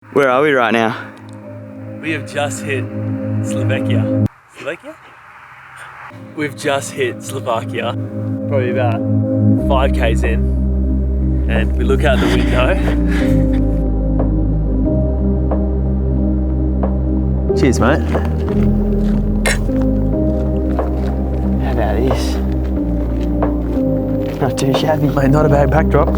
Where are we right now? We have just hit Slovakia. Slovakia? We've just hit Slovakia. Probably about 5 k's in. And we look out the window. Cheers, mate. How about this? Not too shabby. Mate, not a bad backdrop.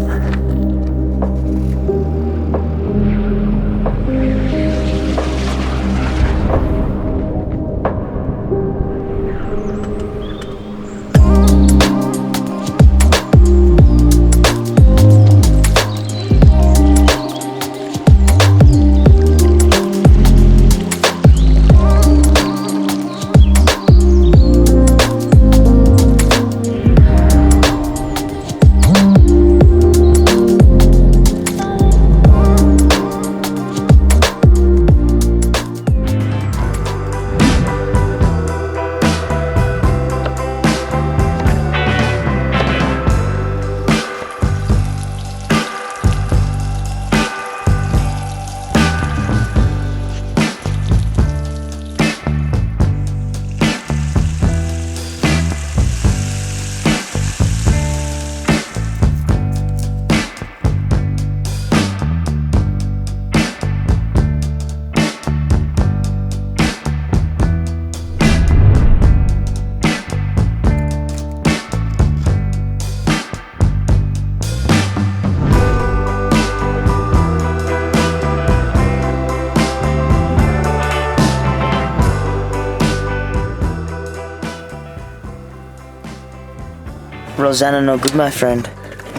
Rosanna no good, my friend.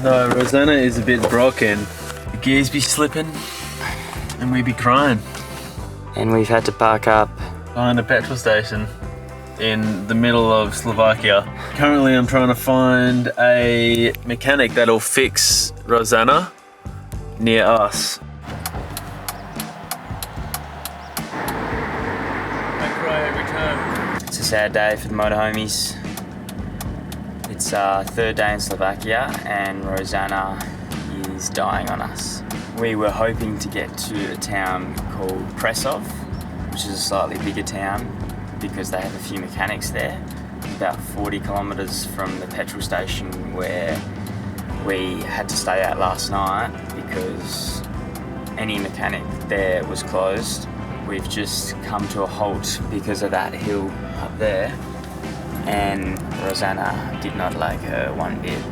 No, Rosanna is a bit broken. The gears be slipping and we be crying. And we've had to park up. Behind a petrol station in the middle of Slovakia. Currently I'm trying to find a mechanic that'll fix Rosanna near us. I cry every time. It's a sad day for the Motorhomies. It's our 3rd day in Slovakia and Rosanna is dying on us. We were hoping to get to a town called Presov, which is a slightly bigger town because they have a few mechanics there. About 40 kilometres from the petrol station where we had to stay at last night because any mechanic there was closed. We've just come to a halt because of that hill up there. And Rosanna did not like her one bit.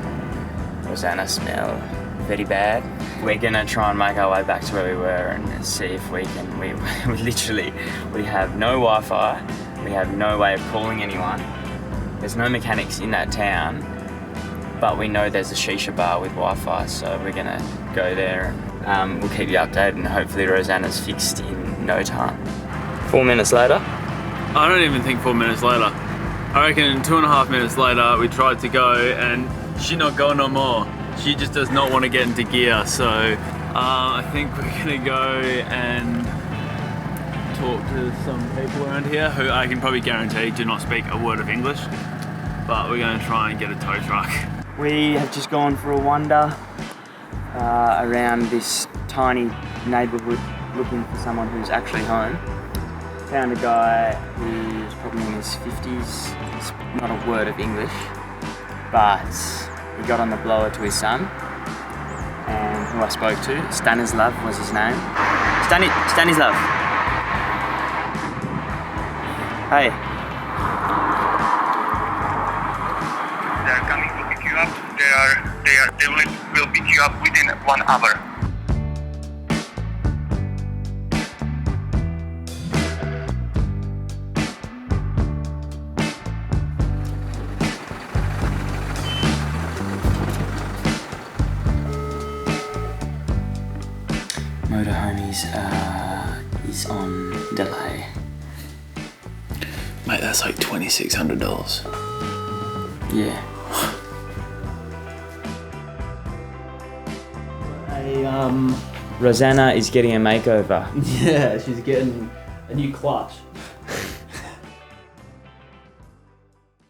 Rosanna smelled very bad. We're gonna try and make our way back to where we were and see if we can. We have no Wi-Fi. We have no way of calling anyone. There's no mechanics in that town, but we know there's a shisha bar with Wi-Fi, so we're gonna go there. We'll keep you updated and hopefully Rosanna's fixed in no time. 4 minutes later? I don't even think 4 minutes later. I reckon 2.5 minutes later we tried to go and she not go no more. She just does not want to get into gear, so I think we're gonna go and talk to some people around here who I can probably guarantee do not speak a word of English, but we're gonna try and get a tow truck. We have just gone for a wander around this tiny neighbourhood looking for someone who's actually home. Found a guy who's probably in his 50s, not a word of English, but he got on the blower to his son, and who I spoke to, Stanislav was his name. Stanislav! Hey. They're coming to pick you up. They will pick you up within 1 hour. Motorhomies is on delay. Mate, that's like $2,600. Yeah. Rosanna is getting a makeover. Yeah, she's getting a new clutch.